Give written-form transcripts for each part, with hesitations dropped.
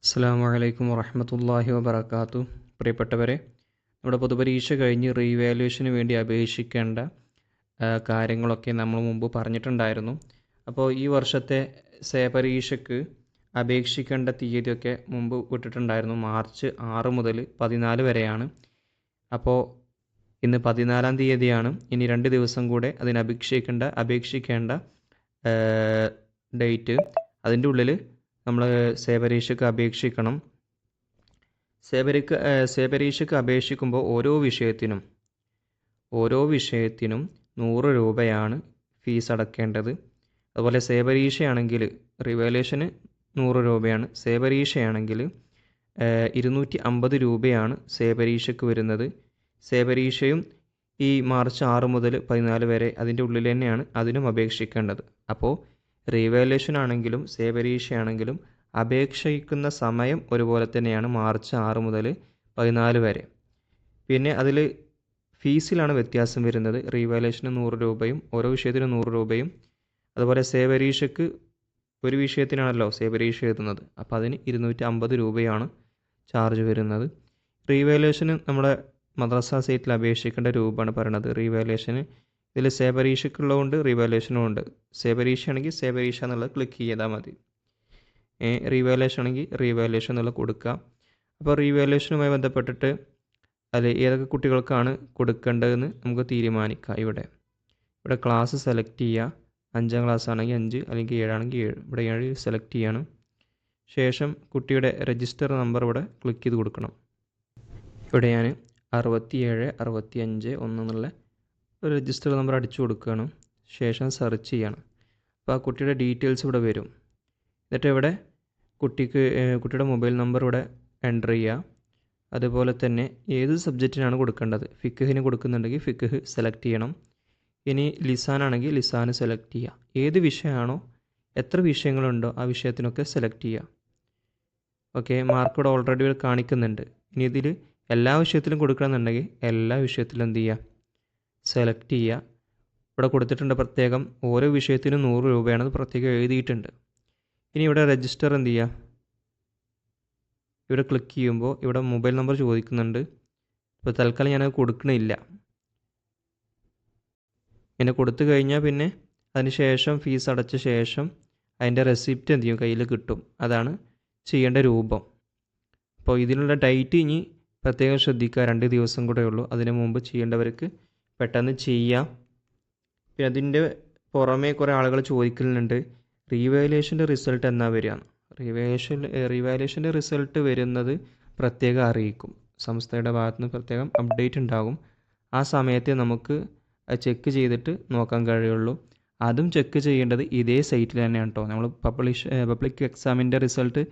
അസ്സലാമു അലൈക്കും വറഹ്മത്തുള്ളാഹി വബറകാതുഹു. പ്രിയപ്പെട്ടവരെ, നമ്മുടെ പൊതുപരീക്ഷ കഴിഞ്ഞ് റീവാലുവേഷന് വേണ്ടി അപേക്ഷിക്കേണ്ട കാര്യങ്ങളൊക്കെ നമ്മൾ മുമ്പ് പറഞ്ഞിട്ടുണ്ടായിരുന്നു. അപ്പോൾ ഈ വർഷത്തെ പരീക്ഷയ്ക്ക് അപേക്ഷിക്കേണ്ട തീയതിയൊക്കെ മുമ്പ് വിട്ടിട്ടുണ്ടായിരുന്നു. മാർച്ച് 6 മുതൽ 14 വരെയാണ്. അപ്പോൾ ഇന്ന് 14-ാം തീയതിയാണ്. ഇനി 2 ദിവസം കൂടെ അതിന് അപേക്ഷിക്കേണ്ട ഡേറ്റ്. അതിൻ്റെ ഉള്ളിൽ നമ്മൾ പരീക്ഷയ്ക്ക് അപേക്ഷിക്കണം. പരീക്ഷയ്ക്ക് അപേക്ഷിക്കുമ്പോൾ ഓരോ വിഷയത്തിനും 100 രൂപയാണ് ഫീസ് അടക്കേണ്ടത്. അതുപോലെ പരീക്ഷയാണെങ്കിൽ റിവാലുവേഷന് 100 രൂപയാണ്. പരീക്ഷയാണെങ്കിൽ 250 രൂപയാണ് പരീക്ഷയ്ക്ക് വരുന്നത്. പരീക്ഷയും ഈ മാർച്ച് 6 മുതൽ 14 വരെ അതിൻ്റെ ഉള്ളിൽ തന്നെയാണ് അതിനും അപേക്ഷിക്കേണ്ടത്. അപ്പോൾ റീവാലുവേഷൻ ആണെങ്കിലും പരീക്ഷയാണെങ്കിലും അപേക്ഷിക്കുന്ന സമയം ഒരുപോലെ തന്നെയാണ്, മാർച്ച് 6 മുതൽ 14 വരെ. പിന്നെ അതിൽ ഫീസിലാണ് വ്യത്യാസം വരുന്നത്. റീവാലുവേഷന് 100 രൂപയും ഓരോ വിഷയത്തിനും 100 രൂപയും. അതുപോലെ പരീക്ഷയ്ക്ക് ഒരു വിഷയത്തിനാണല്ലോ പരീക്ഷ എഴുതുന്നത്, അപ്പോൾ അതിന് 250 രൂപയാണ് ചാർജ് വരുന്നത്. റീവാലുവേഷന് നമ്മുടെ മദ്രസ സൈറ്റിൽ അപേക്ഷിക്കേണ്ട രൂപമാണ് പറയുന്നത്. റീവാലുവേഷന് ഇതിൽ പരീക്ഷയ്ക്കുള്ളതുകൊണ്ട് റീവാലുവേഷനും ഉണ്ട്. പരീക്ഷയാണെങ്കിൽ പരീക്ഷ എന്നുള്ളത് ക്ലിക്ക് ചെയ്താൽ മതി. റീവാലുവേഷൻ ആണെങ്കിൽ റീവാലുവേഷൻ എന്നുള്ളത് കൊടുക്കുക. അപ്പോൾ റീവാലുവേഷനുമായി ബന്ധപ്പെട്ടിട്ട് അതിൽ ഏതൊക്കെ കുട്ടികൾക്കാണ് കൊടുക്കേണ്ടതെന്ന് നമുക്ക് തീരുമാനിക്കാം. ഇവിടെ ക്ലാസ് സെലക്ട് ചെയ്യുക. 5-ാം ക്ലാസ് ആണെങ്കിൽ 5, അല്ലെങ്കിൽ 7 ആണെങ്കിൽ 7. ഇവിടെ 7 സെലക്ട് ചെയ്യണം. ശേഷം കുട്ടിയുടെ രജിസ്റ്റർ നമ്പർ ഇവിടെ ക്ലിക്ക് ചെയ്ത് കൊടുക്കണം. ഇവിടെ ഞാൻ 6765 എന്നുള്ള ഒരു രജിസ്റ്റർ നമ്പർ അടിച്ചു കൊടുക്കുകയാണ്. ശേഷം സെർച്ച് ചെയ്യണം. അപ്പോൾ ആ കുട്ടിയുടെ ഡീറ്റെയിൽസ് ഇവിടെ വരും. എന്നിട്ട് ഇവിടെ കുട്ടിയുടെ മൊബൈൽ നമ്പർ ഇവിടെ എൻ്റർ ചെയ്യുക. അതുപോലെ തന്നെ ഏത് സബ്ജക്റ്റിനാണ് കൊടുക്കേണ്ടത്. ഫിഖ്ഹിന് കൊടുക്കുന്നുണ്ടെങ്കിൽ ഫിഖ്ഹ് സെലക്ട് ചെയ്യണം. ഇനി ലിസാനാണെങ്കിൽ ലിസാന് സെലക്ട് ചെയ്യുക. ഏത് വിഷയമാണോ, എത്ര വിഷയങ്ങളുണ്ടോ ആ വിഷയത്തിനൊക്കെ സെലക്ട് ചെയ്യുക. ഓക്കെ, മാർക്ക് ഇവിടെ ഓൾറെഡി കാണിക്കുന്നുണ്ട്. ഇനി ഇതിൽ എല്ലാ വിഷയത്തിലും കൊടുക്കണമെന്നുണ്ടെങ്കിൽ എല്ലാ വിഷയത്തിലും എന്ത് ചെയ്യുക, സെലക്ട് ചെയ്യുക. ഇവിടെ കൊടുത്തിട്ടുണ്ട് പ്രത്യേകം ഓരോ വിഷയത്തിനും 100 രൂപയാണെന്ന് പ്രത്യേകം എഴുതിയിട്ടുണ്ട്. ഇനി ഇവിടെ രജിസ്റ്റർ എന്ത് ചെയ്യുക, ഇവിടെ ക്ലിക്ക് ചെയ്യുമ്പോൾ ഇവിടെ മൊബൈൽ നമ്പർ ചോദിക്കുന്നുണ്ട്. ഇപ്പോൾ തൽക്കാലം ഞാനത് കൊടുക്കണില്ല. ഇങ്ങനെ കൊടുത്തു കഴിഞ്ഞാൽ പിന്നെ അതിന് ശേഷം ഫീസ് അടച്ച ശേഷം അതിൻ്റെ റെസിപ്റ്റ് എന്ത് ചെയ്യും, കയ്യിൽ കിട്ടും. അതാണ് ചെയ്യേണ്ട രൂപം. അപ്പോൾ ഇതിനുള്ള ഡേറ്റ് ഇനി പ്രത്യേകം ശ്രദ്ധിക്കുക. 2 ദിവസം കൂടെ ഉള്ളൂ. അതിന് മുമ്പ് ചെയ്യേണ്ടവർക്ക് പെട്ടെന്ന് ചെയ്യാം. പിന്നെ അതിൻ്റെ പുറമേ കുറേ ആളുകൾ ചോദിക്കുന്നുണ്ട്, റീവാലുവേഷൻ്റെ റിസൾട്ട് എന്നാ വരികയാണ്. റീവാലുവേഷൻ്റെ റിസൾട്ട് വരുന്നത് പ്രത്യേകം അറിയിക്കും. സംസ്ഥയുടെ ഭാഗത്ത് നിന്ന് പ്രത്യേകം അപ്ഡേറ്റ് ഉണ്ടാകും. ആ സമയത്തെ നമുക്ക് ചെക്ക് നോക്കാൻ കഴിയുള്ളൂ. അതും ചെക്ക് ചെയ്യേണ്ടത് ഇതേ സൈറ്റിൽ തന്നെയാണ് കേട്ടോ. നമ്മൾ പബ്ലിക് എക്സാമിൻ്റെ റിസൾട്ട്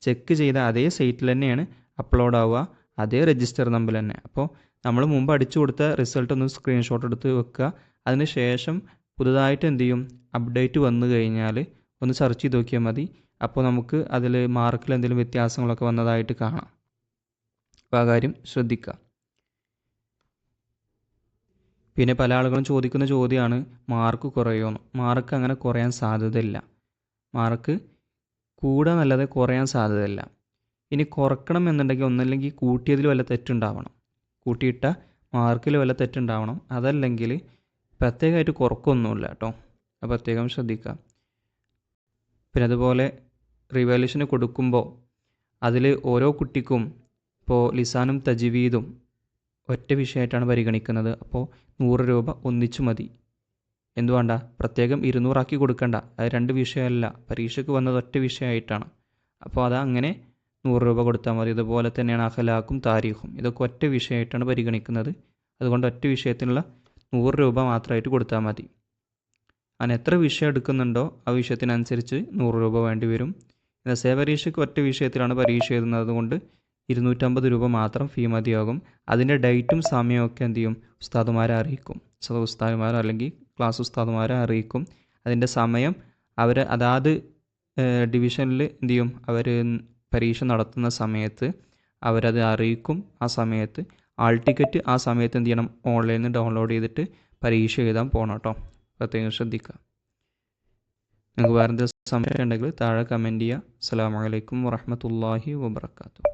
ചെക്ക് ചെയ്ത അതേ സൈറ്റിൽ തന്നെയാണ് അപ്ലോഡ് ആവുക, അതേ രജിസ്റ്റർ നമ്പർ തന്നെ. അപ്പോൾ നമ്മൾ മുമ്പ് അടിച്ചു കൊടുത്ത റിസൾട്ട് ഒന്ന് സ്ക്രീൻഷോട്ട് എടുത്ത് വെക്കുക. അതിന് ശേഷം പുതുതായിട്ട് എന്ത് ചെയ്യും, അപ്ഡേറ്റ് വന്നു കഴിഞ്ഞാൽ ഒന്ന് സെർച്ച് ചെയ്ത് നോക്കിയാൽ മതി. അപ്പോൾ നമുക്ക് അതിൽ മാർക്കിൽ എന്തെങ്കിലും വ്യത്യാസങ്ങളൊക്കെ വന്നതായിട്ട് കാണാം. അപ്പോൾ ആ കാര്യം ശ്രദ്ധിക്കുക. പിന്നെ പല ആളുകളും ചോദിക്കുന്ന ചോദ്യമാണ്, മാർക്ക് കുറയുമോ? മാർക്ക് അങ്ങനെ കുറയാൻ സാധ്യതയില്ല. മാർക്ക് കൂടാനല്ലാതെ കുറയാൻ സാധ്യതയില്ല. ഇനി കുറക്കണം എന്നുണ്ടെങ്കിൽ ഒന്നല്ലെങ്കിൽ കൂട്ടിയതിൽ വല്ല തെറ്റുണ്ടാവണം, കൂട്ടിയിട്ട മാർക്കിൽ വല്ല തെറ്റുണ്ടാവണം. അതല്ലെങ്കിൽ പ്രത്യേകമായിട്ട് കുറക്കൊന്നുമില്ല കേട്ടോ. അത് പ്രത്യേകം ശ്രദ്ധിക്കുക. പിന്നെ അതുപോലെ റിവാലുവേഷന് കൊടുക്കുമ്പോൾ അതിൽ ഓരോ കുട്ടിക്കും ഇപ്പോൾ ലിസാനും തജ്വീദും ഒറ്റ വിഷയമായിട്ടാണ് പരിഗണിക്കുന്നത്. അപ്പോൾ 100 രൂപ ഒന്നിച്ചു മതി. എന്തുവേണ്ട, പ്രത്യേകം 200 ആക്കി കൊടുക്കണ്ട. അത് 2 വിഷയമല്ല, പരീക്ഷയ്ക്ക് വന്നത് ഒറ്റ വിഷയമായിട്ടാണ്. അപ്പോൾ അത് അങ്ങനെ 100 രൂപ കൊടുത്താൽ മതി. അതുപോലെ തന്നെയാണ് അഖലാഖും താരീഖും, ഇതൊക്കെ ഒറ്റ വിഷയമായിട്ടാണ് പരിഗണിക്കുന്നത്. അതുകൊണ്ട് ഒറ്റ വിഷയത്തിനുള്ള 100 രൂപ മാത്രമായിട്ട് കൊടുത്താൽ മതി. അങ്ങനെ എത്ര വിഷയം എടുക്കുന്നുണ്ടോ ആ വിഷയത്തിനനുസരിച്ച് 100 രൂപ വേണ്ടി വരും. എന്നാൽ പരീക്ഷയ്ക്ക് ഒറ്റ വിഷയത്തിലാണ് പരീക്ഷ എഴുതുന്നത് കൊണ്ട് 250 രൂപ മാത്രം ഫീ മതിയാകും. അതിൻ്റെ ഡേറ്റും സമയമൊക്കെ എന്ത് ചെയ്യും, ഉസ്താദുമാരെ അറിയിക്കും. ഉസ്താദുമാരോ അല്ലെങ്കിൽ ക്ലാസ് ഉസ്താദുമാരെ അറിയിക്കും. അതിൻ്റെ സമയം അവർ അതാത് ഡിവിഷനിൽ എന്ത് ചെയ്യും, അവർ പരീക്ഷ നടത്തുന്ന സമയത്ത് അവരത് അറിയിക്കും. ആ സമയത്ത് ആൾ ടിക്കറ്റ് ആ സമയത്ത് എന്ത് ചെയ്യണം, ഓൺലൈനിൽ നിന്ന് ഡൗൺലോഡ് ചെയ്തിട്ട് പരീക്ഷ എഴുതാൻ പോകണം കേട്ടോ. പ്രത്യേകം ശ്രദ്ധിക്കുക. നിങ്ങൾക്ക് വേറെ സംശയം ഉണ്ടെങ്കിൽ താഴെ കമൻറ്റ് ചെയ്യുക. അസ്സലാമു അലൈക്കും വറഹ്മത്തുള്ളാഹി വബറകാതുഹു.